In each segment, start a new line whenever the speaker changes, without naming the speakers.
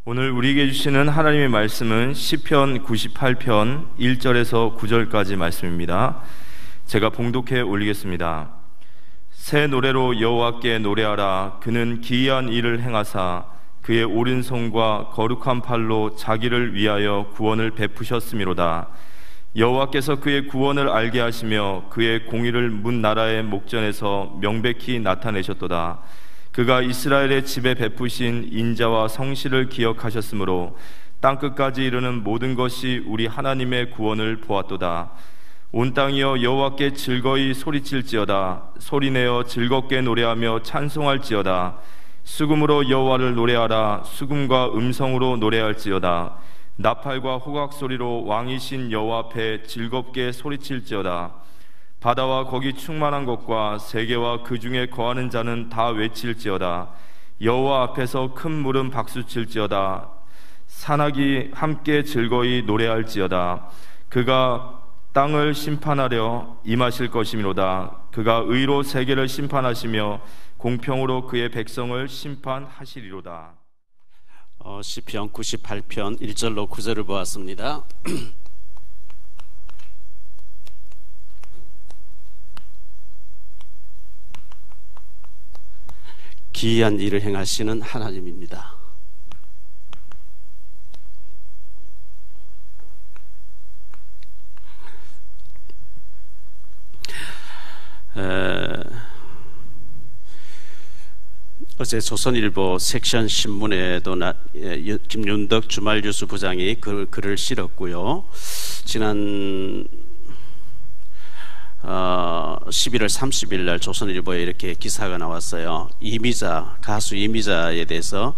오늘 우리에게 주시는 하나님의 말씀은 시편 98편 1절에서 9절까지 말씀입니다. 제가 봉독해 올리겠습니다. 새 노래로 여호와께 노래하라. 그는 기이한 일을 행하사 그의 오른손과 거룩한 팔로 자기를 위하여 구원을 베푸셨음이로다. 여호와께서 그의 구원을 알게 하시며 그의 공의를 문 나라의 목전에서 명백히 나타내셨도다. 그가 이스라엘의 집에 베푸신 인자와 성실을 기억하셨으므로 땅끝까지 이르는 모든 것이 우리 하나님의 구원을 보았도다. 온 땅이여 여호와께 즐거이 소리칠지어다. 소리내어 즐겁게 노래하며 찬송할지어다. 수금으로 여호와를 노래하라. 수금과 음성으로 노래할지어다. 나팔과 호각 소리로 왕이신 여호와 앞에 즐겁게 소리칠지어다. 바다와 거기 충만한 것과 세계와 그 중에 거하는 자는 다 외칠지어다. 여호와 앞에서 큰 물은 박수칠지어다. 산악이 함께 즐거이 노래할지어다. 그가 땅을 심판하려 임하실 것이미로다. 그가 의로 세계를 심판하시며 공평으로 그의 백성을 심판하시리로다.
시편 98편 1절로 9절을 보았습니다. 기이한 일을 행하시는 하나님입니다. 어제 조선일보 섹션 신문에도 김윤덕 주말뉴스 부장이 글을 실었고요. 지난 11월 30일 날 조선일보에 이렇게 기사가 나왔어요. 가수 이미자에 대해서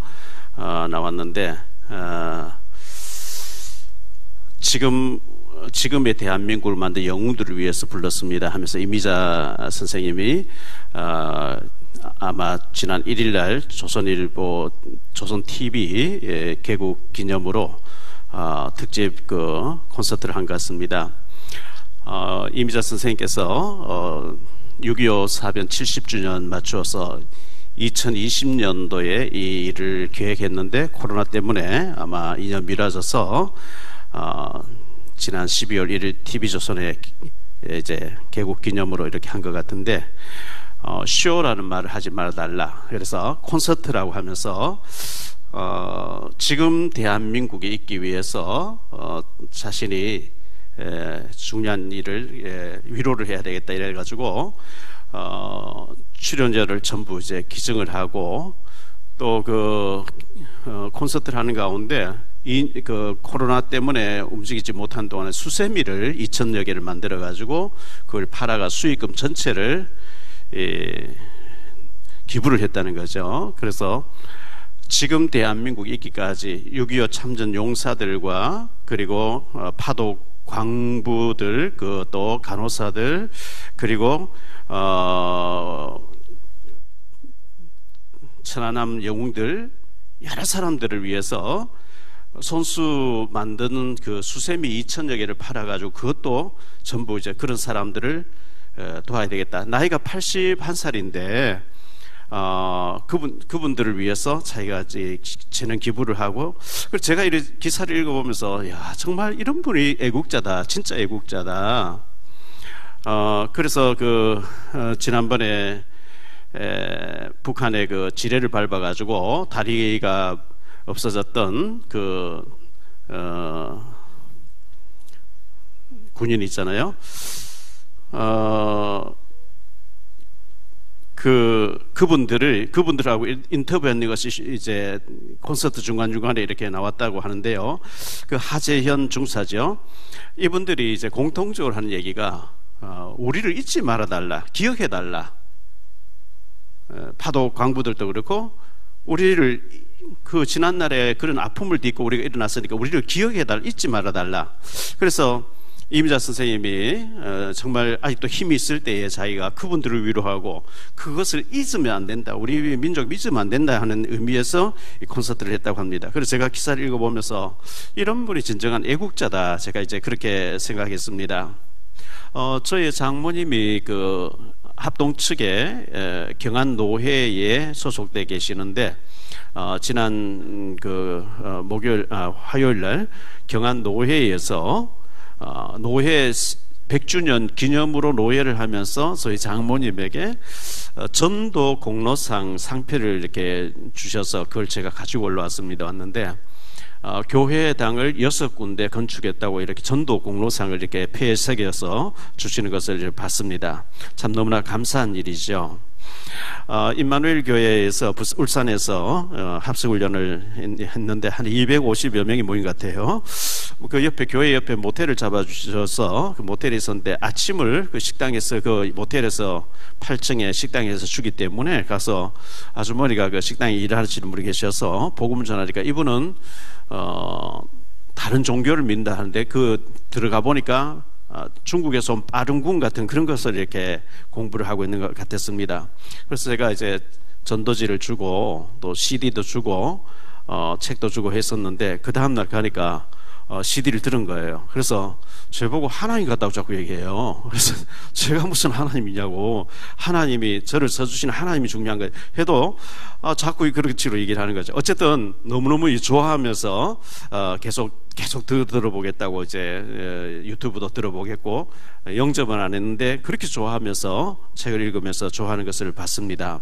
나왔는데 지금의 대한민국을 만든 영웅들을 위해서 불렀습니다 하면서 이미자 선생님이 아마 지난 1일 날 조선일보 조선TV 개국 기념으로 특집 콘서트를 한 것 같습니다. 이미자 선생님께서 6.25 사변 70주년 맞추어서 2020년도에 이 일을 계획했는데 코로나 때문에 아마 2년 미뤄져서 지난 12월 1일 TV조선에 이제 개국 기념으로 이렇게 한 것 같은데 쇼라는 말을 하지 말아달라. 그래서 콘서트라고 하면서 지금 대한민국에 있기 위해서 자신이 중요한 일을 위로를 해야 되겠다 이래가지고 출연료를 전부 이제 기증을 하고 또 콘서트를 하는 가운데 그 코로나 때문에 움직이지 못한 동안에 수세미를 2,000여 개를 만들어 가지고 그걸 팔아가 수익금 전체를 기부를 했다는 거죠. 그래서 지금 대한민국에 있기까지 6.25 참전 용사들과 그리고 파독 광부들, 또 간호사들, 그리고 천안함 영웅들 여러 사람들을 위해서 손수 만드는 그 수세미 2,000여 개를 팔아가지고 그것도 전부 이제 그런 사람들을 도와야 되겠다. 나이가 81살인데 그분들을 위해서 자기가 재능 기부를 하고, 그래서 제가 이 기사를 읽어보면서 야, 정말 이런 분이 애국자다, 진짜 애국자다. 그래서 지난번에 북한의 그 지뢰를 밟아가지고 다리가 없어졌던 군인 있잖아요. 그분들하고 인터뷰한 것이 이제 콘서트 중간중간에 이렇게 나왔다고 하는데요. 그 하재현 중사죠. 이분들이 이제 공통적으로 하는 얘기가 우리를 잊지 말아달라, 기억해달라. 파독 광부들도 그렇고 우리를 지난날에 그런 아픔을 딛고 우리가 일어났으니까 우리를 기억해달라, 잊지 말아달라. 그래서 이미자 선생님이 정말 아직도 힘이 있을 때에 자기가 그분들을 위로하고 그것을 잊으면 안 된다, 우리 민족 잊으면 안 된다 하는 의미에서 이 콘서트를 했다고 합니다. 그래서 제가 기사를 읽어보면서 이런 분이 진정한 애국자다, 제가 이제 그렇게 생각했습니다. 저희 장모님이 합동 측에 경안 노회에 소속돼 계시는데 지난 목요일 화요일 날 경안 노회에서 노회 100주년 기념으로 노회를 하면서 저희 장모님에게 전도 공로상 상패를 이렇게 주셔서 그걸 제가 가지고 올라왔습니다. 왔는데 교회당을 6군데 건축했다고 이렇게 전도 공로상을 이렇게 폐에 새겨서 주시는 것을 봤습니다. 참 너무나 감사한 일이죠. 임마누엘 교회에서 울산에서 합숙훈련을 했는데 한 250여 명이 모인 것 같아요. 그 옆에 교회 옆에 모텔을 잡아주셔서 그 모텔에 있었는데 아침을 그 식당에서 그 모텔에서 8층에 식당에서 주기 때문에 가서 아주머니가 그 식당에 일하시는 분이 계셔서 복음을 전하니까 이분은 다른 종교를 믿는다 하는데 들어가 보니까 중국에서 온 빠른군 같은 그런 것을 이렇게 공부를 하고 있는 것 같았습니다. 그래서 제가 이제 전도지를 주고 또 CD도 주고 책도 주고 했었는데 그 다음날 가니까 CD를 들은 거예요. 그래서 저보고 하나님 같다고 자꾸 얘기해요. 그래서 제가 무슨 하나님이냐고, 하나님이 저를 써주시는 하나님이 중요한 거예요 해도 자꾸 그렇지로 얘기를 하는 거죠. 어쨌든 너무너무 좋아하면서 계속 들어보겠다고 이제 유튜브도 들어보겠고 영접은 안 했는데 그렇게 좋아하면서 책을 읽으면서 좋아하는 것을 봤습니다.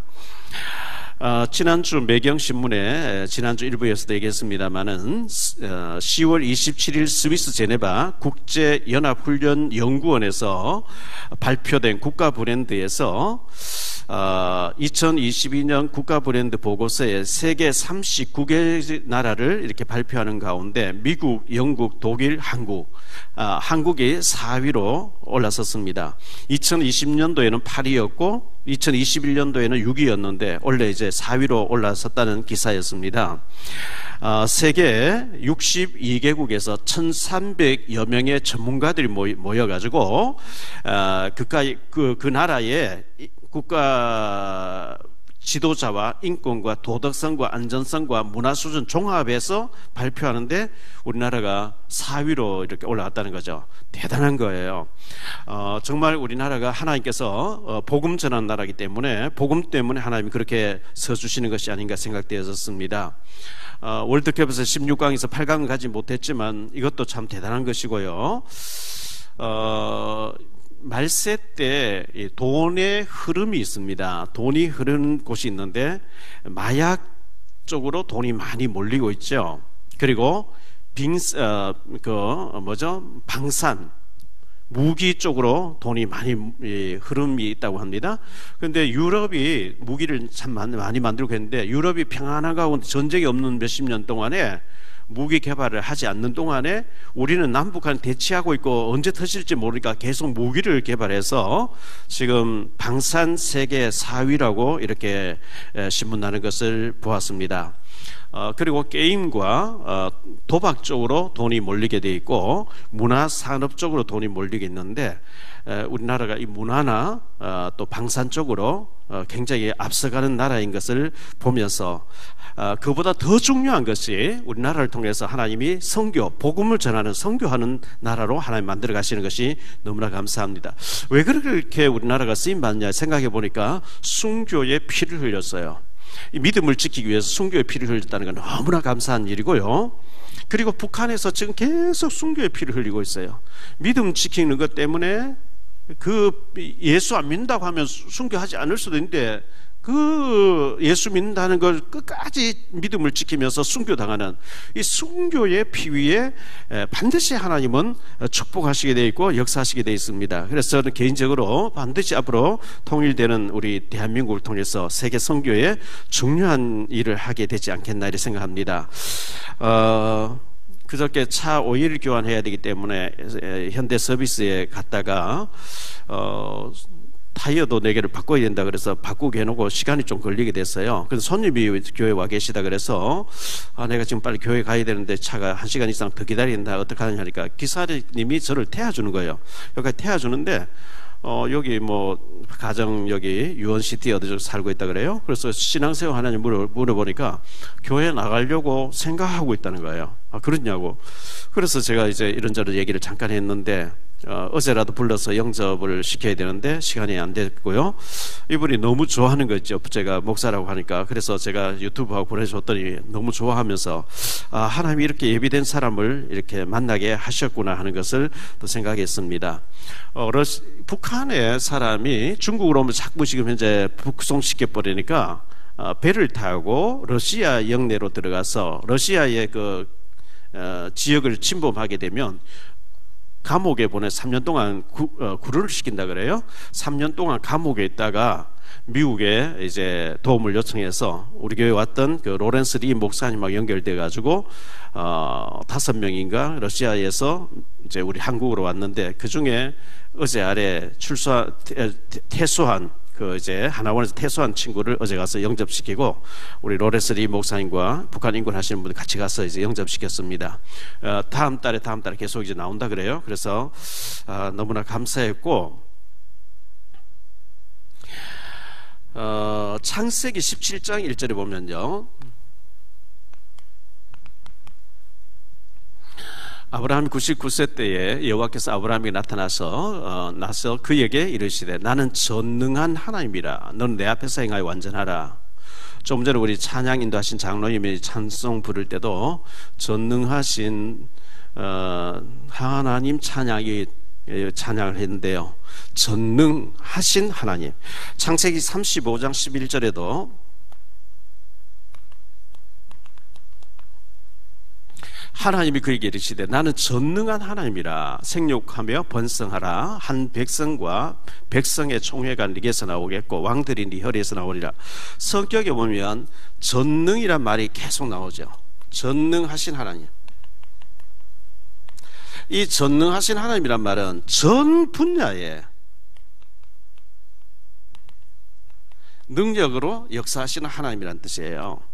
지난주 매경신문에 지난주 일부에서도 얘기했습니다마는 10월 27일 스위스 제네바 국제연합훈련연구원에서 발표된 국가 브랜드에서 2022년 국가 브랜드 보고서에 세계 39개 나라를 이렇게 발표하는 가운데 미국, 영국, 독일, 한국이 4위로 올라섰습니다. 2020년도에는 8위였고 2021년도에는 6위였는데 원래 이제 4위로 올라섰다는 기사였습니다. 세계 62개국에서 1,300여 명의 전문가들이 모여가지고 그 나라의 국가 지도자와 인권과 도덕성과 안전성과 문화 수준 종합해서 발표하는데 우리나라가 4위로 이렇게 올라갔다는 거죠. 대단한 거예요. 정말 우리나라가 하나님께서 복음 전하는 나라이기 때문에 복음 때문에 하나님이 그렇게 서주시는 것이 아닌가 생각되었습니다. 월드컵에서 16강에서 8강은 가지 못했지만 이것도 참 대단한 것이고요. 말세 때 돈의 흐름이 있습니다. 돈이 흐르는 곳이 있는데 마약 쪽으로 돈이 많이 몰리고 있죠. 그리고 방산 무기 쪽으로 돈이 많이 흐름이 있다고 합니다. 그런데 유럽이 무기를 참 많이 만들고 있는데 유럽이 평안한 가운데 전쟁이 없는 몇십 년 동안에 무기 개발을 하지 않는 동안에 우리는 남북한 대치하고 있고 언제 터질지 모르니까 계속 무기를 개발해서 지금 방산 세계 4위라고 이렇게 신문 나는 것을 보았습니다. 그리고 게임과 도박 쪽으로 돈이 몰리게 돼 있고 문화 산업 쪽으로 돈이 몰리게 있는데 우리나라가 이 문화나 또 방산 쪽으로 굉장히 앞서가는 나라인 것을 보면서 그보다 더 중요한 것이 우리나라를 통해서 하나님이 선교, 복음을 전하는 선교하는 나라로 하나님 만들어 가시는 것이 너무나 감사합니다. 왜 그렇게 우리나라가 쓰임받냐 생각해 보니까 순교의 피를 흘렸어요. 이 믿음을 지키기 위해서 순교의 피를 흘렸다는 건 너무나 감사한 일이고요. 그리고 북한에서 지금 계속 순교의 피를 흘리고 있어요. 믿음 지키는 것 때문에 예수 안 믿는다고 하면 순교하지 않을 수도 있는데 그 예수 믿는다는 걸 끝까지 믿음을 지키면서 순교당하는 이 순교의 피 위에 반드시 하나님은 축복하시게 되어 있고 역사하시게 되어 있습니다. 그래서 저는 개인적으로 반드시 앞으로 통일되는 우리 대한민국을 통해서 세계 선교에 중요한 일을 하게 되지 않겠나 이렇게 생각합니다. 그저께 차 오일 교환해야 되기 때문에 현대 서비스에 갔다가 타이어도 4개를 바꿔야 된다 그래서 바꾸게 해놓고 시간이 좀 걸리게 됐어요. 그래서 손님이 교회 와 계시다 그래서 내가 지금 빨리 교회 가야 되는데 차가 1시간 이상 더 기다린다 어떡하냐 하니까 기사님이 저를 태워주는 거예요. 여기까지 태워주는데 여기 가정 여기 유원시티 어디 살고 있다 그래요. 그래서 신앙생활 하나님 물어보니까 교회 나가려고 생각하고 있다는 거예요. 그렇냐고. 그래서 제가 이제 이런저런 얘기를 잠깐 했는데 어제라도 불러서 영접을 시켜야 되는데 시간이 안 됐고요. 이분이 너무 좋아하는 거죠. 제가 목사라고 하니까. 그래서 제가 유튜브하고 보내줬더니 너무 좋아하면서 하나님이 이렇게 예비된 사람을 이렇게 만나게 하셨구나 하는 것을 또 생각했습니다. 북한의 사람이 중국으로 오면 자꾸 지금 현재 북송시켜 버리니까 배를 타고 러시아 영내로 들어가서 러시아의 그 지역을 침범하게 되면 감옥에 보내 3년 동안 구류를 시킨다 그래요. 3년 동안 감옥에 있다가 미국에 이제 도움을 요청해서 우리 교회 왔던 그 로렌스 리 목사님하고 연결돼 가지고 5명인가 러시아에서 이제 우리 한국으로 왔는데, 그 중에 어제 아래 퇴소한 그 이제 하나원에서 퇴소한 친구를 어제 가서 영접시키고, 우리 로렌스 리 목사님과 북한 인권 하시는 분들 같이 가서 이제 영접시켰습니다. 다음 달에 계속 이제 나온다 그래요. 그래서 너무나 감사했고, 창세기 17장 1절에 보면요, 아브라함이 99세 때에 여호와께서 아브라함에게 나타나서 그에게 이르시되 나는 전능한 하나님이라. 너는 내 앞에서 행하여 완전하라. 좀 전에 우리 찬양 인도하신 장로님이 찬송 부를 때도 전능하신 하나님 찬양을 했는데요, 전능하신 하나님. 창세기 35장 11절에도 하나님이 그에게 이르시되 나는 전능한 하나님이라. 생육하며 번성하라. 한 백성과 백성의 총회가 네게서 나오겠고 왕들이 네 혈에서 나오리라. 성격에 보면 전능이란 말이 계속 나오죠. 전능하신 하나님. 이 전능하신 하나님이란 말은 전 분야에 능력으로 역사하시는 하나님이란 뜻이에요.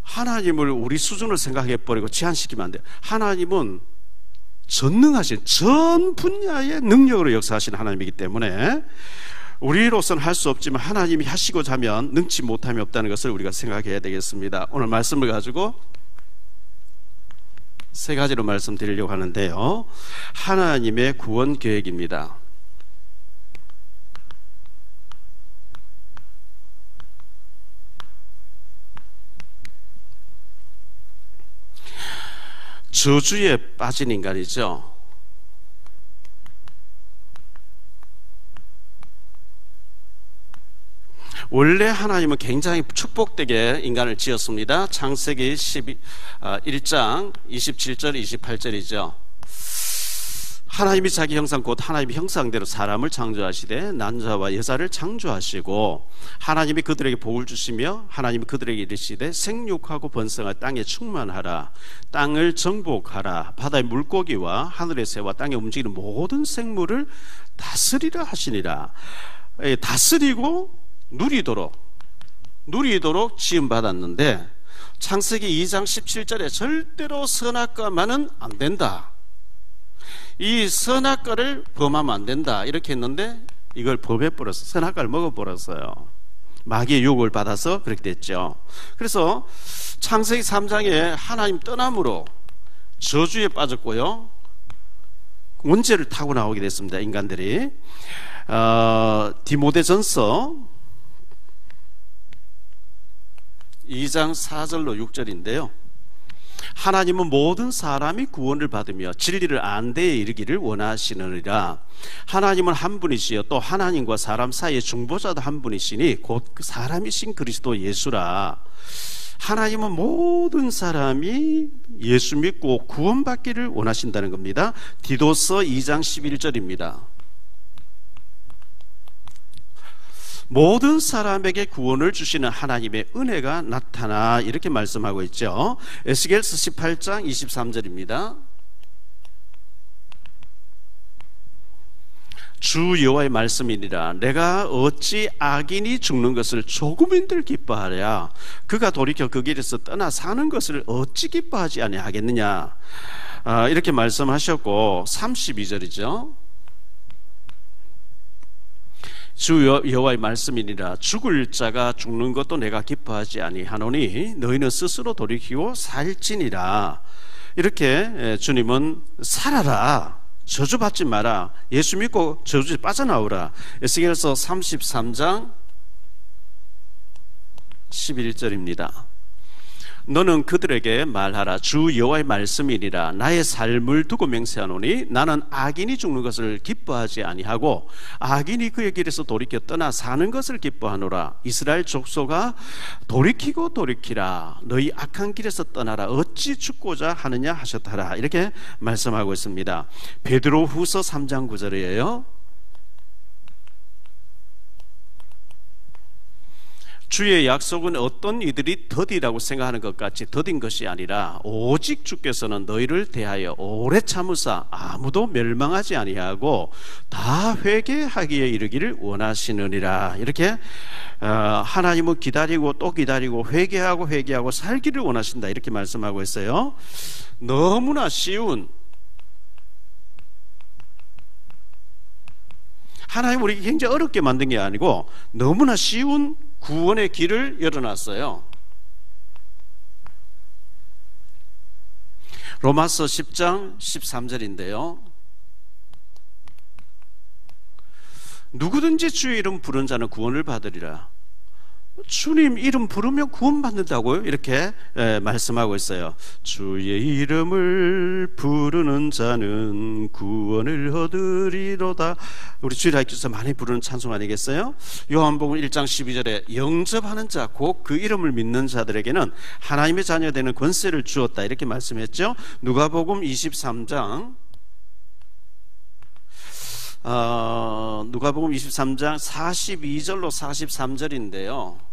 하나님을 우리 수준으로 생각해버리고 제한시키면 안 돼요. 하나님은 전능하신 전 분야의 능력으로 역사하시는 하나님이기 때문에 우리로서는 할 수 없지만 하나님이 하시고자 하면 능치 못함이 없다는 것을 우리가 생각해야 되겠습니다. 오늘 말씀을 가지고 세 가지로 말씀드리려고 하는데요, 하나님의 구원 계획입니다. 저주에 빠진 인간이죠. 원래 하나님은 굉장히 축복되게 인간을 지었습니다. 창세기 1장 27절 28절이죠. 하나님이 자기 형상 곧 하나님의 형상대로 사람을 창조하시되 남자와 여자를 창조하시고 하나님이 그들에게 복을 주시며 하나님이 그들에게 이르시되 생육하고 번성하여 땅에 충만하라. 땅을 정복하라. 바다의 물고기와 하늘의 새와 땅에 움직이는 모든 생물을 다스리라 하시니라. 다스리고 누리도록 지음받았는데 창세기 2장 17절에 절대로 선악과만은 안 된다. 이 선악과를 범하면 안 된다 이렇게 했는데 이걸 범해버렸어요. 선악과를 먹어버렸어요. 마귀의 유혹을 받아서 그렇게 됐죠. 그래서 창세기 3장에 하나님 떠남으로 저주에 빠졌고요, 원죄를 타고 나오게 됐습니다. 인간들이. 디모데전서 2장 4절로 6절인데요, 하나님은 모든 사람이 구원을 받으며 진리를 안 데에 이르기를 원하시느니라. 하나님은 한 분이시여 또 하나님과 사람 사이의 중보자도 한 분이시니 곧 그 사람이신 그리스도 예수라. 하나님은 모든 사람이 예수 믿고 구원받기를 원하신다는 겁니다. 디도서 2장 11절입니다. 모든 사람에게 구원을 주시는 하나님의 은혜가 나타나 이렇게 말씀하고 있죠. 에스겔서 18장 23절입니다. 주 여호와의 말씀이니라. 내가 어찌 악인이 죽는 것을 조금인들 기뻐하랴. 그가 돌이켜 그 길에서 떠나 사는 것을 어찌 기뻐하지 아니하겠느냐. 이렇게 말씀하셨고 32절이죠. 주 여호와의 말씀이니라. 죽을 자가 죽는 것도 내가 기뻐하지 아니하노니 너희는 스스로 돌이키고 살지니라. 이렇게 주님은 살아라, 저주받지 마라. 예수 믿고 저주 빠져나오라. 에스겔서 33장 11절입니다. 너는 그들에게 말하라. 주 여호와의 말씀이니라. 나의 삶을 두고 맹세하노니 나는 악인이 죽는 것을 기뻐하지 아니하고 악인이 그의 길에서 돌이켜 떠나 사는 것을 기뻐하노라. 이스라엘 족속아 돌이키고 돌이키라. 너희 악한 길에서 떠나라. 어찌 죽고자 하느냐 하셨더라. 이렇게 말씀하고 있습니다. 베드로후서 3장 9절이에요. 주의 약속은 어떤 이들이 더디라고 생각하는 것 같이 더딘 것이 아니라 오직 주께서는 너희를 대하여 오래 참으사 아무도 멸망하지 아니하고 다 회개하기에 이르기를 원하시느니라. 이렇게 하나님은 기다리고 또 기다리고 회개하고 살기를 원하신다. 이렇게 말씀하고 있어요. 너무나 쉬운, 하나님 우리에게 굉장히 어렵게 만든 게 아니고 너무나 쉬운 구원의 길을 열어놨어요. 로마서 10장 13절인데요. 누구든지 주의 이름 부른 자는 구원을 받으리라. 주님 이름 부르면 구원받는다고요? 이렇게 말씀하고 있어요. 주의 이름을 부르는 자는 구원을 얻으리로다. 우리 주일학교에서 많이 부르는 찬송 아니겠어요? 요한복음 1장 12절에 영접하는 자, 곧 그 이름을 믿는 자들에게는 하나님의 자녀 되는 권세를 주었다. 이렇게 말씀했죠. 누가복음 23장 누가복음 23장 42절로 43절인데요.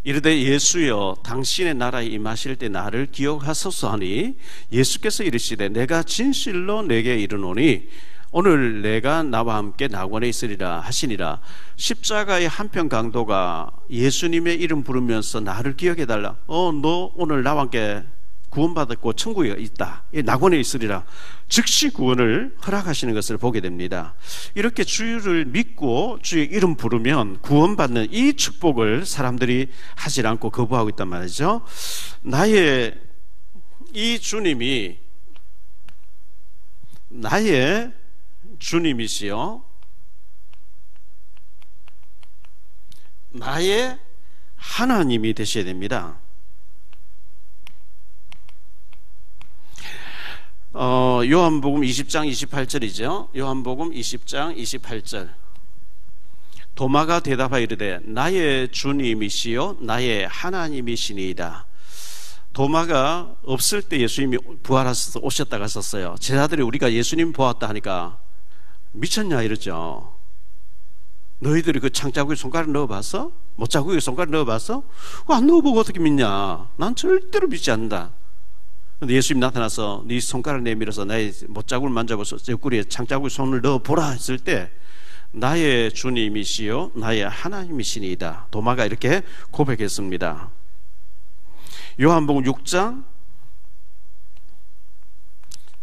이르되 예수여 당신의 나라에 임하실 때 나를 기억하소서 하니 예수께서 이르시되 내가 진실로 내게 이르노니 오늘 내가 나와 함께 낙원에 있으리라 하시니라. 십자가의 한편 강도가 예수님의 이름 부르면서 나를 기억해달라. 너 오늘 나와 함께 구원받았고 천국에 있다. 낙원에 있으리라. 즉시 구원을 허락하시는 것을 보게 됩니다. 이렇게 주를 믿고 주의 이름 부르면 구원받는 이 축복을 사람들이 하지 않고 거부하고 있단 말이죠. 나의 이 주님이 나의 주님이시요 나의 하나님이 되셔야 됩니다. 요한복음 20장 28절이죠. 요한복음 20장 28절. 도마가 대답하여 이르되 나의 주님이시요 나의 하나님이시니이다. 도마가 없을 때 예수님이 부활하셔서 오셨다가 썼어요. 제자들이 우리가 예수님 보았다 하니까 미쳤냐 이러죠. 너희들이 그 창자국에 손가락 넣어봤어? 못자국에 손가락 넣어봤어? 안 넣어보고 어떻게 믿냐? 난 절대로 믿지 않는다. 근데 예수님 나타나서 네 손가락 내밀어서 나의 못자국을 만져보소 옆구리에 창자국에 손을 넣어보라 했을 때 나의 주님이시요 나의 하나님이시니이다. 도마가 이렇게 고백했습니다. 요한복음 6장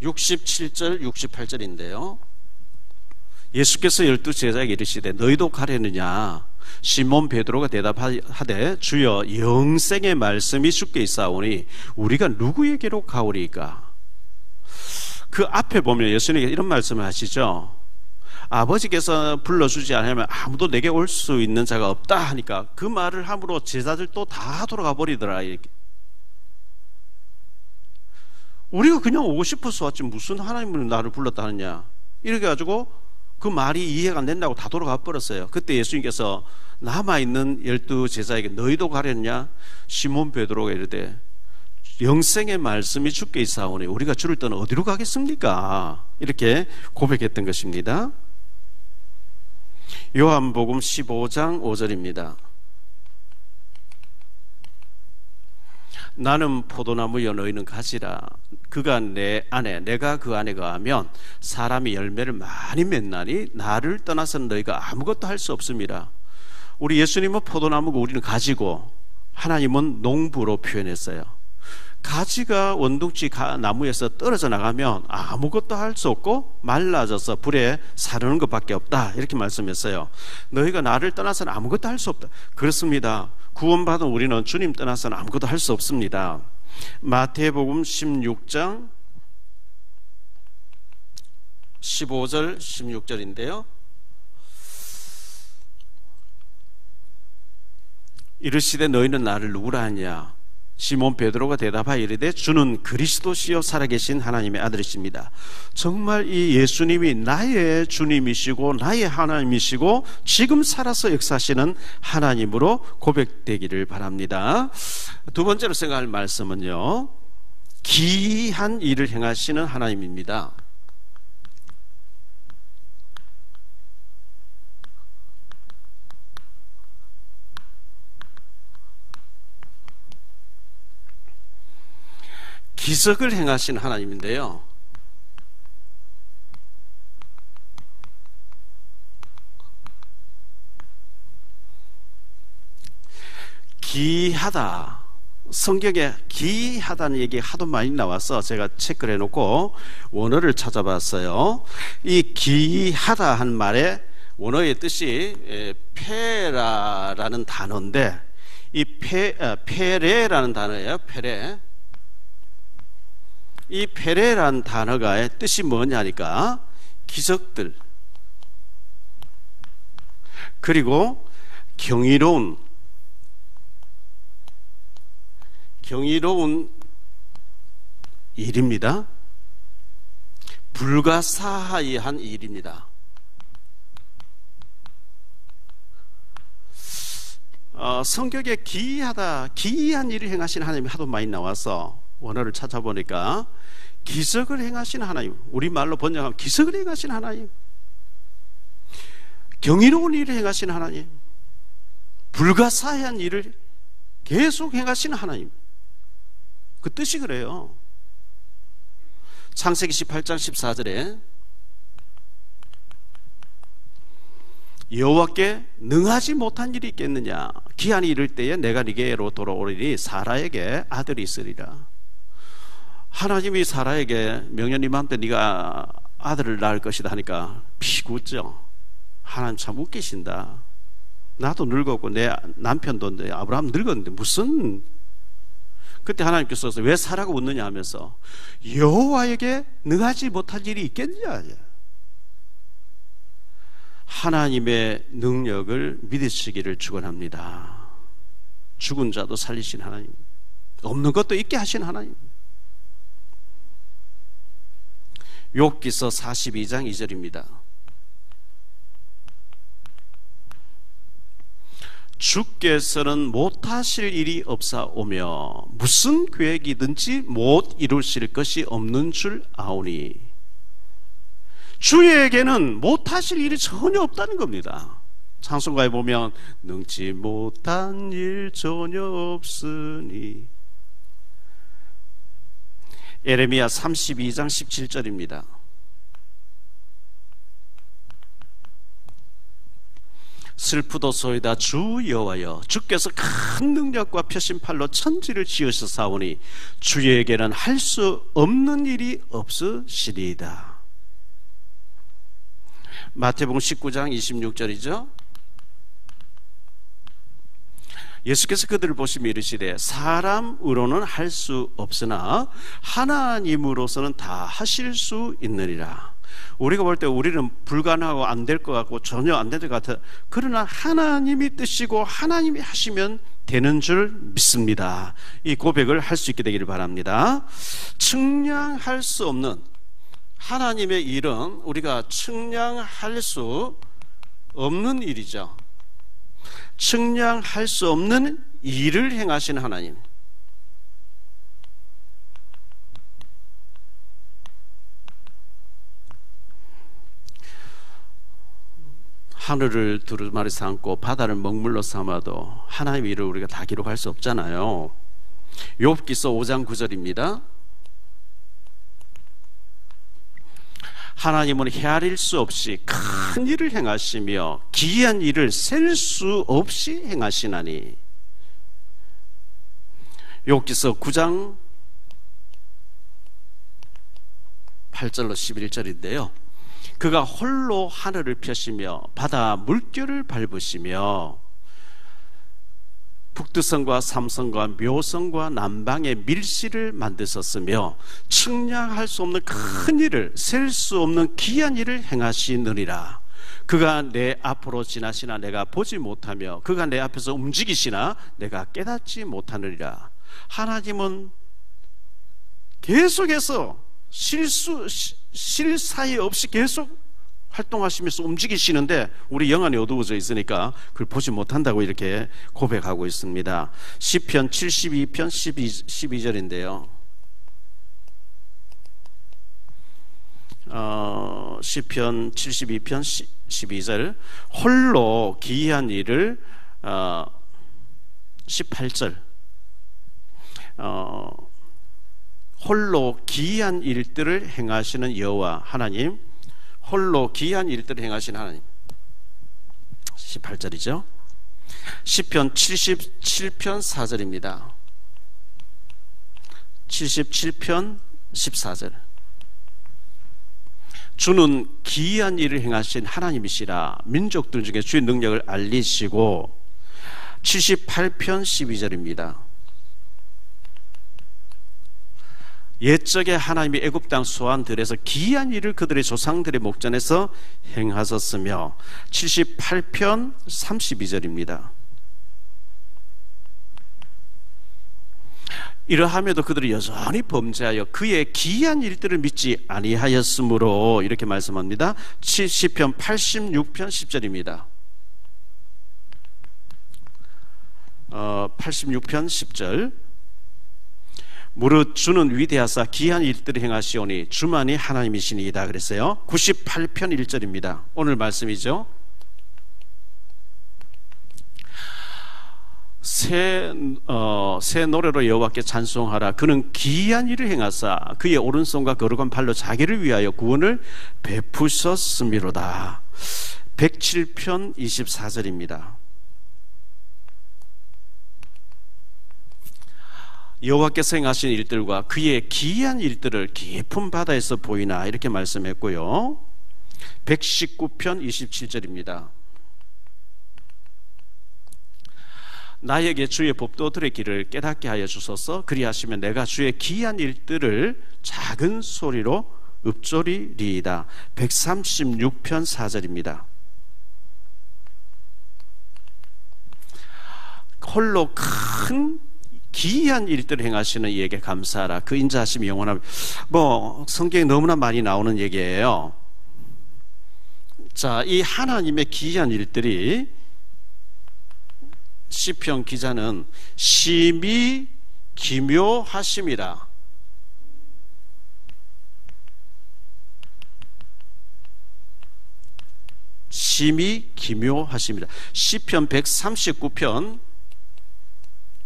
67절 68절인데요. 예수께서 12제자에게 이르시되 너희도 가려느냐? 시몬 베드로가 대답하되 주여 영생의 말씀이 주께 있사오니 우리가 누구에게로 가오리까? 그 앞에 보면 예수님이 이런 말씀을 하시죠. 아버지께서 불러주지 않으면 아무도 내게 올 수 있는 자가 없다 하니까 그 말을 함으로 제자들도 다 돌아가 버리더라. 우리가 그냥 오고 싶어서 왔지 무슨 하나님은 나를 불렀다 하느냐 이렇게 가지고 그 말이 이해가 안 된다고 다 돌아가 버렸어요. 그때 예수님께서 남아있는 12제자에게 너희도 가렸냐? 시몬 베드로가 이르되 영생의 말씀이 주께 있사오니 우리가 주를 떠나 어디로 가겠습니까? 이렇게 고백했던 것입니다. 요한복음 15장 5절입니다. 나는 포도나무여 너희는 가지라. 그가 내 안에 내가 그 안에 거하면 사람이 열매를 많이 맺나니 나를 떠나서는 너희가 아무것도 할 수 없습니다. 우리 예수님은 포도나무고 우리는 가지고 하나님은 농부로 표현했어요. 가지가 원둥지 나무에서 떨어져 나가면 아무것도 할 수 없고 말라져서 불에 사르는 것밖에 없다 이렇게 말씀했어요. 너희가 나를 떠나서는 아무것도 할 수 없다. 그렇습니다. 구원받은 우리는 주님 떠나서는 아무것도 할 수 없습니다. 마태복음 16장 15절 16절인데요. 이르시되 너희는 나를 누구라 하냐? 시몬 베드로가 대답하여 이르되 주는 그리스도시요 살아계신 하나님의 아들이십니다. 정말 이 예수님이 나의 주님이시고 나의 하나님이시고 지금 살아서 역사하시는 하나님으로 고백되기를 바랍니다. 두 번째로 생각할 말씀은요, 기이한 일을 행하시는 하나님입니다. 기적을 행하신 하나님인데요, 기이하다, 성경에 기이하다는 얘기가 하도 많이 나와서 제가 체크를 해놓고 원어를 찾아봤어요. 이 기이하다 한 말의 원어의 뜻이 페라라는 단어인데, 이 페레라는 단어예요. 페레. 이 페레라는 단어가 뜻이 뭐냐니까 기적들, 그리고 경이로운 일입니다. 불가사의한 일입니다. 성경에 기이한 일을 행하시는 하나님이 하도 많이 나와서 원어를 찾아보니까 기적을 행하시는 하나님, 우리말로 번역하면 기적을 행하시는 하나님, 경이로운 일을 행하시는 하나님, 불가사의한 일을 계속 행하시는 하나님, 그 뜻이 그래요. 창세기 18장 14절에 여호와께 능하지 못한 일이 있겠느냐? 기한이 이를 때에 내가 네게로 돌아오리니 사라에게 아들이 있으리라. 하나님이 사라에게 명년 이맘때 네가 아들을 낳을 것이다 하니까 피굿죠. 하나님 참 웃기신다. 나도 늙었고 내 남편도 아브라함 늙었는데 무슨, 그때 하나님께서 왜 사라가 웃느냐 하면서 여호와에게 능하지 못할 일이 있겠느냐. 하나님의 능력을 믿으시기를 축원합니다. 죽은 자도 살리신 하나님, 없는 것도 있게 하신 하나님. 욥기서 42장 2절입니다. 주께서는 못하실 일이 없사오며 무슨 계획이든지 못 이루실 것이 없는 줄 아오니. 주에게는 못하실 일이 전혀 없다는 겁니다. 찬송가에 보면 능치 못한 일 전혀 없으니. 예레미야 32장 17절입니다. 슬프도소이다 주 여호와여, 주께서 큰 능력과 표심팔로 천지를 지으셨사오니 주에게는 할 수 없는 일이 없으시리이다. 마태복음 19장 26절이죠. 예수께서 그들을 보시며 이르시되 사람으로는 할 수 없으나 하나님으로서는 다 하실 수 있느니라. 우리가 볼 때 우리는 불가능하고 안 될 것 같고 전혀 안 될 것 같아. 그러나 하나님이 뜻이고 하나님이 하시면 되는 줄 믿습니다. 이 고백을 할 수 있게 되기를 바랍니다. 측량할 수 없는 하나님의 일은 우리가 측량할 수 없는 일이죠. 측량할 수 없는 일을 행하시는 하나님. 하늘을 두루마리 삼고 바다를 먹물로 삼아도 하나님의 일을 우리가 다 기록할 수 없잖아요. 욥기서 5장 9절입니다. 하나님은 헤아릴 수 없이 큰 일을 행하시며 기이한 일을 셀 수 없이 행하시나니. 욥기서 9장 8절로 11절인데요. 그가 홀로 하늘을 펴시며 바다 물결을 밟으시며 북두성과 삼성과 묘성과 남방의 밀실을 만드셨으며 측량할 수 없는 큰 일을, 셀 수 없는 귀한 일을 행하시느니라. 그가 내 앞으로 지나시나 내가 보지 못하며 그가 내 앞에서 움직이시나 내가 깨닫지 못하느니라. 하나님은 계속해서 쉴 사이 없이 계속 활동하시면서 움직이시는데 우리 영안이 어두워져 있으니까 그걸 보지 못한다고 이렇게 고백하고 있습니다. 시편 72편 12절인데요. 시편 72편 12절 홀로 기이한 일을 18절 홀로 기이한 일들을 행하시는 여호와 하나님, 홀로 기이한 일들을 행하시는 하나님. 18절이죠. 시편 77편 4절입니다. 77편 14절 주는 기이한 일을 행하신 하나님이시라. 민족들 중에 주의 능력을 알리시고. 78편 12절입니다. 옛적에 하나님이 애굽 땅 소환들에서 기이한 일을 그들의 조상들의 목전에서 행하셨으며. 78편 32절입니다. 이러함에도 그들이 여전히 범죄하여 그의 기이한 일들을 믿지 아니하였으므로 이렇게 말씀합니다. 시편 86편 10절입니다. 86편 10절 무릇 주는 위대하사 기이한 일들을 행하시오니 주만이 하나님이시니이다 그랬어요. 98편 1절입니다. 오늘 말씀이죠. 새 노래로 여호와께 찬송하라. 그는 기이한 일을 행하사 그의 오른손과 거룩한 팔로 자기를 위하여 구원을 베푸셨음이로다. 107편 24절입니다. 여호와께서 행하신 일들과 그의 기이한 일들을 깊은 바다에서 보이나 이렇게 말씀했고요. 119편 27절입니다. 나에게 주의 법도들의 길을 깨닫게 하여 주소서. 그리하시면 내가 주의 기이한 일들을 작은 소리로 읊조리리이다. 136편 4절입니다. 홀로 큰 기이한 일들을 행하시는 이에게 감사하라. 그 인자하심이 영원하며. 성경에 너무나 많이 나오는 얘기예요. 자, 이 하나님의 기이한 일들이 시편 기자는 심히 기묘하심이라. 심히 기묘하심이라. 시편 139편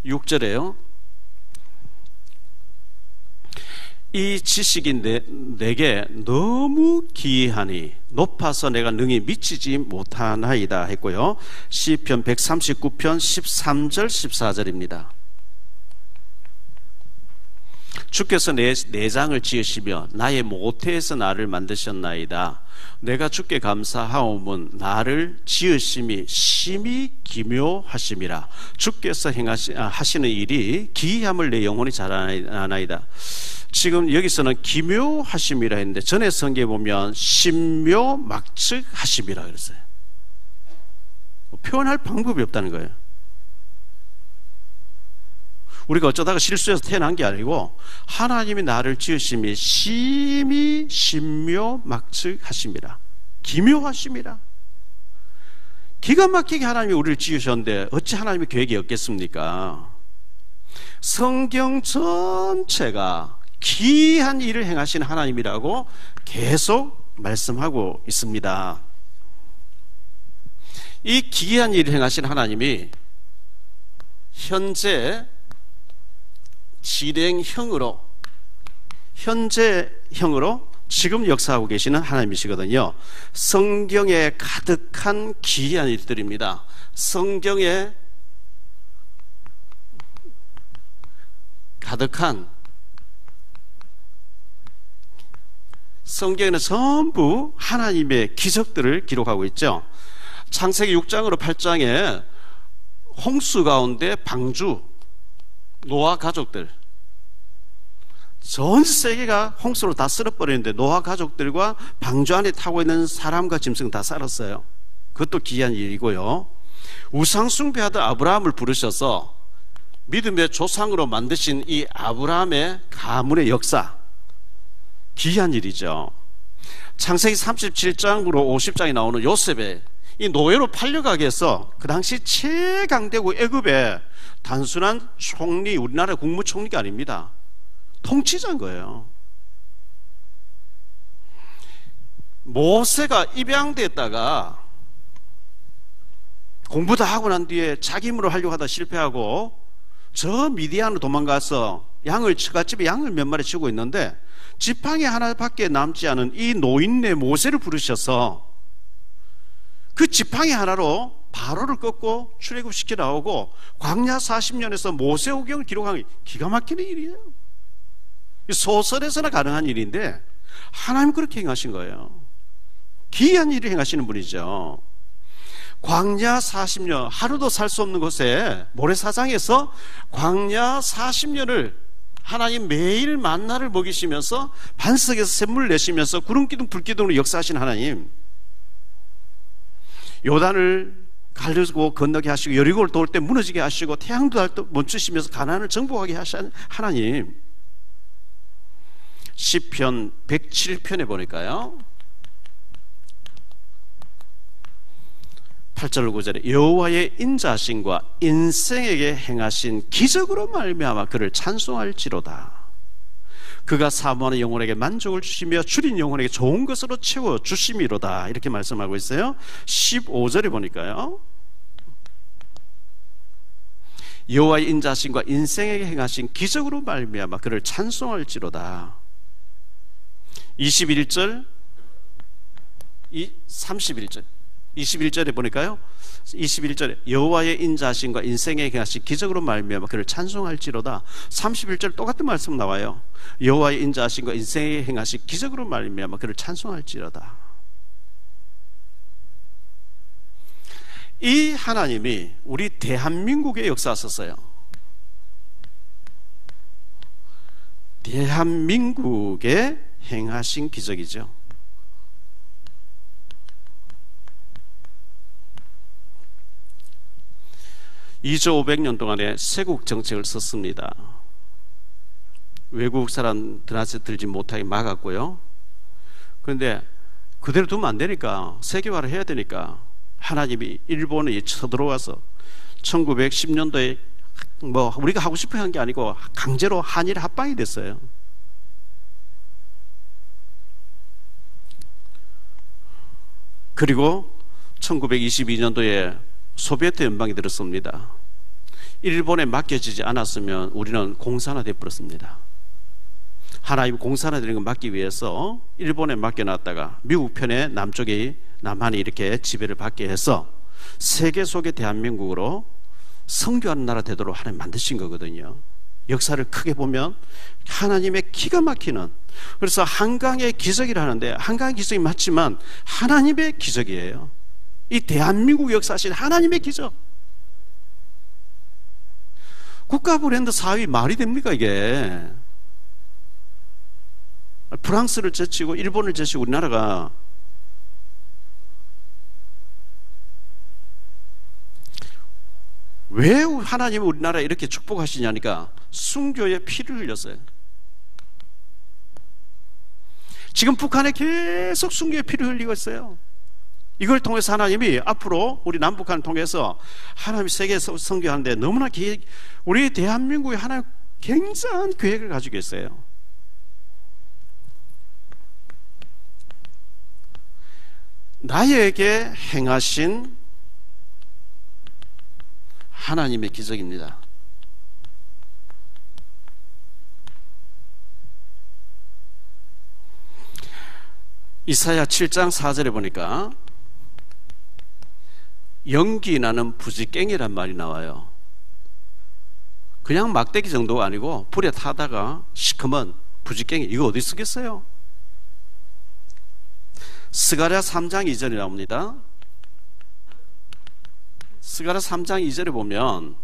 6절에요. 이 지식이 내게 너무 기이하니 높아서 내가 능히 미치지 못하나이다 했고요. 시편 139편 13절 14절입니다. 주께서 내 내장을 지으시며 나의 모태에서 나를 만드셨나이다. 내가 주께 감사하오면 나를 지으심이 심히 기묘하심이라. 주께서 하시는 일이 기이함을 내 영혼이 잘 아나이다. 지금 여기서는 기묘하심이라 했는데 전에 성경에 보면 신묘막측하심이라 그랬어요. 표현할 방법이 없다는 거예요. 우리가 어쩌다가 실수해서 태어난 게 아니고 하나님이 나를 지으심이 심히 신묘막측하심이라. 기묘하심이라. 기가 막히게 하나님이 우리를 지으셨는데 어찌 하나님의 계획이 없겠습니까? 성경 전체가 기이한 일을 행하신 하나님이라고 계속 말씀하고 있습니다. 이 기이한 일을 행하신 하나님이 현재형으로 지금 역사하고 계시는 하나님이시거든요. 성경에 가득한 기이한 일들입니다. 성경에 가득한 성경에는 전부 하나님의 기적들을 기록하고 있죠. 창세기 6장으로 8장에 홍수 가운데 방주, 노아 가족들, 전 세계가 홍수로 다 쓸어버리는데 노아 가족들과 방주 안에 타고 있는 사람과 짐승 다 살았어요. 그것도 기이한 일이고요. 우상 숭배하던 아브라함을 부르셔서 믿음의 조상으로 만드신 이 아브라함의 가문의 역사, 기이한 일이죠. 창세기 37장으로 50장에 나오는 요셉의 이 노예로 팔려가게 해서 그 당시 최강대국 애굽의 단순한 총리, 우리나라 국무총리가 아닙니다. 통치자인 거예요. 모세가 입양됐다가 공부 다 하고 난 뒤에 자기 힘으로 하려고 하다 실패하고 저 미디안으로 도망가서 처갓집에 양을 몇 마리 치고 있는데 지팡이 하나밖에 남지 않은 이 노인네 모세를 부르셔서 그 지팡이 하나로 바로를 꺾고 출애굽시켜 나오고 광야 40년에서 모세오경을 기록한 게 기가 막히는 일이에요. 소설에서나 가능한 일인데 하나님 그렇게 행하신 거예요. 기이한 일을 행하시는 분이죠. 광야 40년, 하루도 살 수 없는 곳에 모래사장에서 광야 40년을 하나님 매일 만나를 먹이시면서 반석에서 샘물을 내시면서 구름기둥 불기둥으로 역사하신 하나님, 요단을 가르고 건너게 하시고 여리고를 도울 때 무너지게 하시고 태양도 달도 멈추시면서 가나안을 정복하게 하신 하나님, 시편 107편에 보니까요 8절 9절에 여호와의 인자하심과 인생에게 행하신 기적으로 말미암아 그를 찬송할지로다. 그가 사모하는 영혼에게 만족을 주시며 줄인 영혼에게 좋은 것으로 채워 주심이로다. 이렇게 말씀하고 있어요. 15절에 보니까요 여호와의 인자하심과 인생에게 행하신 기적으로 말미암아 그를 찬송할지로다. 21절 31절 21절에 보니까요 21절에 여호와의 인자하심과 인생에 행하신 기적으로 말미암아 그를 찬송할지로다. 31절 똑같은 말씀 나와요. 여호와의 인자하심과 인생에 행하신 기적으로 말미암아 그를 찬송할지로다. 이 하나님이 우리 대한민국에 역사하셨어요. 대한민국에 행하신 기적이죠. (2조 500년) 동안에 세국 정책을 썼습니다. 외국 사람들한테 들지 못하게 막았고요. 그런데 그대로 두면 안 되니까 세계화를 해야 되니까 하나님이 일본에 쳐들어와서 1910년도에 뭐 우리가 하고 싶어 한 게 아니고 강제로 한일 합방이 됐어요. 그리고 1922년도에 소비에트 연방이 들었습니다. 일본에 맡겨지지 않았으면 우리는 공산화돼 버렸습니다. 하나님 공산화되는 걸 막기 위해서 일본에 맡겨놨다가 미국 편에 남쪽에 남한이 이렇게 지배를 받게 해서 세계 속의 대한민국으로 선교하는 나라 되도록 하나님 만드신 거거든요. 역사를 크게 보면 하나님의 기가 막히는, 그래서 한강의 기적이라 하는데 한강의 기적이 맞지만 하나님의 기적이에요. 이 대한민국 역사하신 하나님의 기적. 국가 브랜드 사업이 말이 됩니까 이게? 프랑스를 제치고 일본을 제치고 우리나라가 왜 하나님이 우리나라에 이렇게 축복하시냐니까 순교의 피를 흘렸어요. 지금 북한에 계속 순교의 피를 흘리고 있어요. 이걸 통해서 하나님이 앞으로 우리 남북한을 통해서 하나님이 세계에서 선교하는데 너무나 우리 대한민국에 하나님 굉장한 계획을 가지고 계세요. 나에게 행하신 하나님의 기적입니다. 이사야 7장 4절에 보니까 연기 나는 부지깽이란 말이 나와요. 그냥 막대기 정도가 아니고 불에 타다가 시커먼 부지깽이, 이거 어디 쓰겠어요? 스가랴 3장 2절에 나옵니다. 스가랴 3장 2절에 보면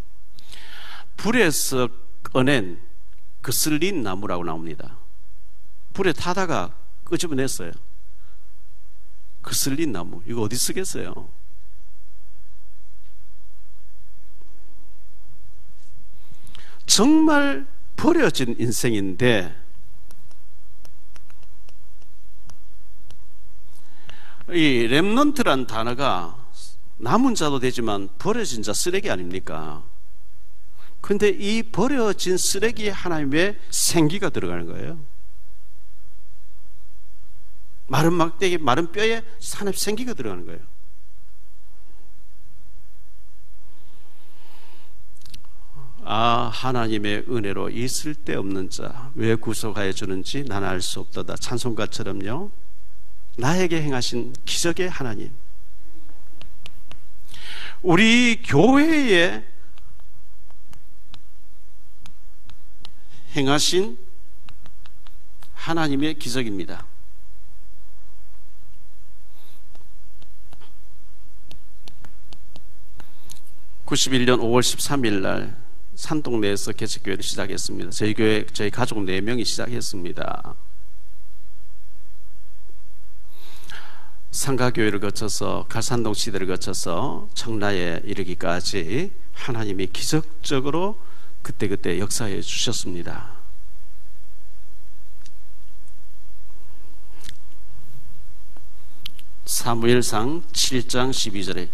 불에서 꺼낸 거슬린 나무라고 나옵니다. 불에 타다가 끄집어냈어요. 거슬린 나무. 이거 어디 쓰겠어요? 정말 버려진 인생인데 이 렘넌트란 단어가 남은 자도 되지만 버려진 자, 쓰레기 아닙니까? 근데 이 버려진 쓰레기에 하나님의 생기가 들어가는 거예요. 마른 막대기, 마른 뼈에 하나님의 생기가 들어가는 거예요. 아, 하나님의 은혜로 이 쓸데없는 자 왜 구속하여 주는지 나는 알 수 없도다. 찬송가처럼요, 나에게 행하신 기적의 하나님, 우리 교회에 행하신 하나님의 기적입니다. (91년 5월 13일) 날 산동네에서 개척교회를 시작했습니다. 저희 교회, 저희 가족 4명이 시작했습니다. 상가교회를 거쳐서 갈산동 시대를 거쳐서 청라에 이르기까지 하나님이 기적적으로 그때그때 역사해 주셨습니다. 사무엘상 7장 12절에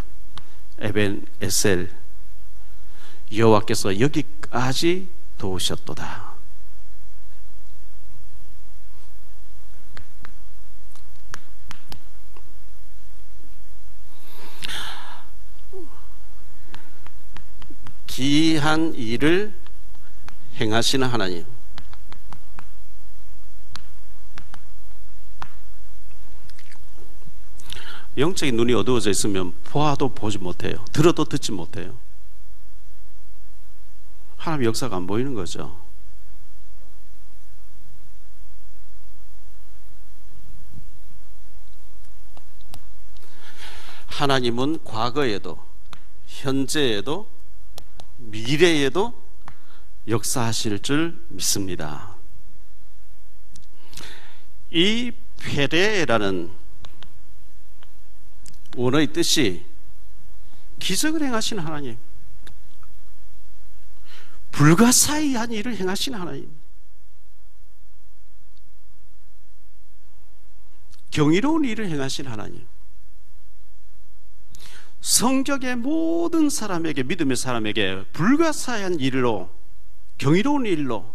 에벤 에셀, 여호와께서 여기까지 도우셨도다. 기이한 일을 행하시는 하나님, 영적인 눈이 어두워져 있으면 보아도 보지 못해요. 들어도 듣지 못해요. 하나님의 역사가 안 보이는 거죠. 하나님은 과거에도 현재에도 미래에도 역사하실 줄 믿습니다. 이 페레라는 원어의 뜻이 기적을 행하시는 하나님, 불가사의한 일을 행하시는 하나님, 경이로운 일을 행하시는 하나님, 성경의 모든 사람에게, 믿음의 사람에게 불가사의한 일로, 경이로운 일로,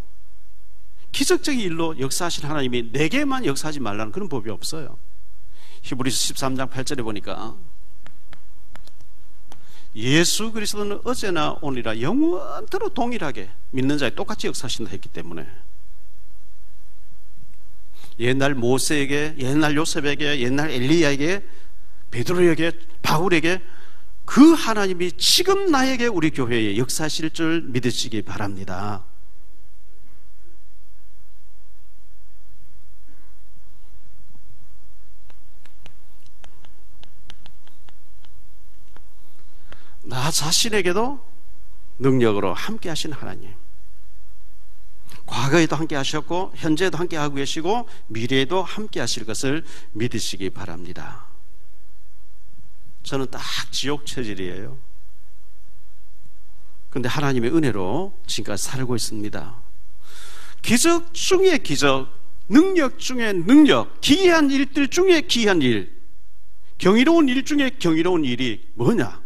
기적적인 일로 역사하신 하나님이 내게만 역사하지 말라는 그런 법이 없어요. 히브리서 13장 8절에 보니까 예수 그리스도는 어제나 오늘이라 영원토록 동일하게 믿는 자에 똑같이 역사하신다 했기 때문에 옛날 모세에게, 옛날 요셉에게, 옛날 엘리야에게, 베드로에게, 바울에게 그 하나님이 지금 나에게, 우리 교회에 역사하실 줄 믿으시기 바랍니다. 나 자신에게도 능력으로 함께 하신 하나님, 과거에도 함께 하셨고 현재에도 함께 하고 계시고 미래에도 함께 하실 것을 믿으시기 바랍니다. 저는 딱 지옥 체질이에요. 그런데 하나님의 은혜로 지금까지 살고 있습니다. 기적 중에 기적, 능력 중에 능력, 기이한 일들 중에 기이한 일, 경이로운 일 중에 경이로운 일이 뭐냐?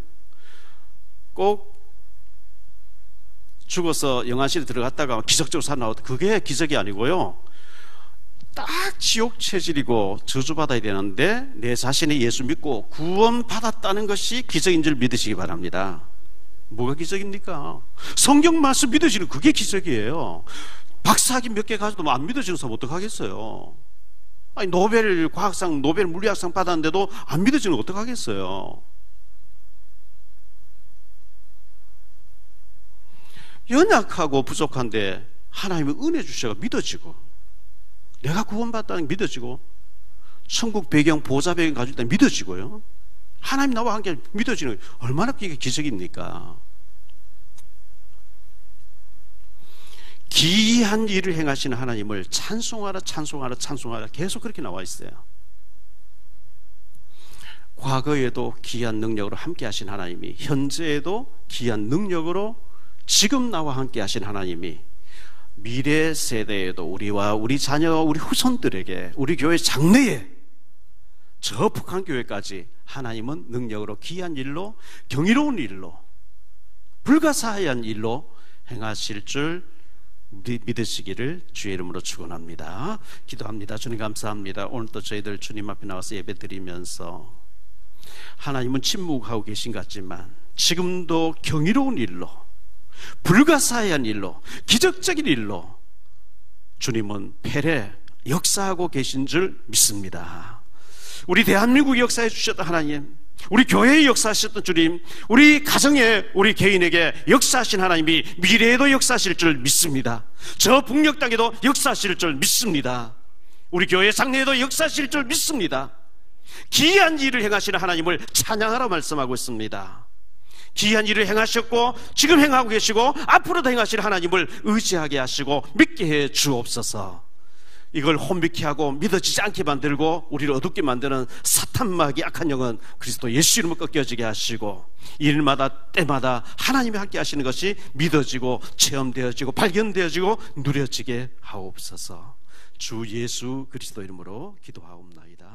꼭 죽어서 영안실에 들어갔다가 기적적으로 살아나왔다, 그게 기적이 아니고요, 딱 지옥 체질이고 저주받아야 되는데 내 자신이 예수 믿고 구원받았다는 것이 기적인 줄 믿으시기 바랍니다. 뭐가 기적입니까? 성경 말씀 믿으시는 그게 기적이에요. 박사학위 몇 개 가지고 안 믿어지는 사람 어떡하겠어요? 아니, 노벨 과학상, 노벨 물리학상 받았는데도 안 믿어지는 거 어떡하겠어요? 연약하고 부족한데 하나님의 은혜 주셔서 믿어지고, 내가 구원받았다는 게 믿어지고, 천국 배경, 보좌 배경 가지고 있다는 게 믿어지고요. 하나님 나와 함께 믿어지는 거예요. 얼마나 그게 기적입니까? 기이한 일을 행하시는 하나님을 찬송하라 찬송하라 찬송하라 계속 그렇게 나와 있어요. 과거에도 기이한 능력으로 함께 하신 하나님이, 현재에도 기이한 능력으로 지금 나와 함께 하신 하나님이 미래 세대에도 우리와 우리 자녀, 우리 후손들에게, 우리 교회 장래에, 저 북한교회까지 하나님은 능력으로 기이한 일로, 경이로운 일로, 불가사의한 일로 행하실 줄 믿으시기를 주의 이름으로 축원합니다. 기도합니다. 주님 감사합니다. 오늘도 저희들 주님 앞에 나와서 예배드리면서 하나님은 침묵하고 계신 것 같지만 지금도 경이로운 일로, 불가사의한 일로, 기적적인 일로 주님은 패래 역사하고 계신 줄 믿습니다. 우리 대한민국 역사해 주셨던 하나님, 우리 교회에 역사하셨던 주님, 우리 가정에, 우리 개인에게 역사하신 하나님이 미래에도 역사하실 줄 믿습니다. 저 북녘 땅에도 역사하실 줄 믿습니다. 우리 교회 장래에도 역사하실 줄 믿습니다. 기이한 일을 행하시는 하나님을 찬양하라 말씀하고 있습니다. 기이한 일을 행하셨고 지금 행하고 계시고 앞으로도 행하실 하나님을 의지하게 하시고 믿게 해 주옵소서. 이걸 혼미케 하고 믿어지지 않게 만들고 우리를 어둡게 만드는 사탄마귀 악한 영은 그리스도 예수 이름으로 꺾여지게 하시고 일마다 때마다 하나님이 함께 하시는 것이 믿어지고 체험되어지고 발견되어지고 누려지게 하옵소서. 주 예수 그리스도 이름으로 기도하옵나이다.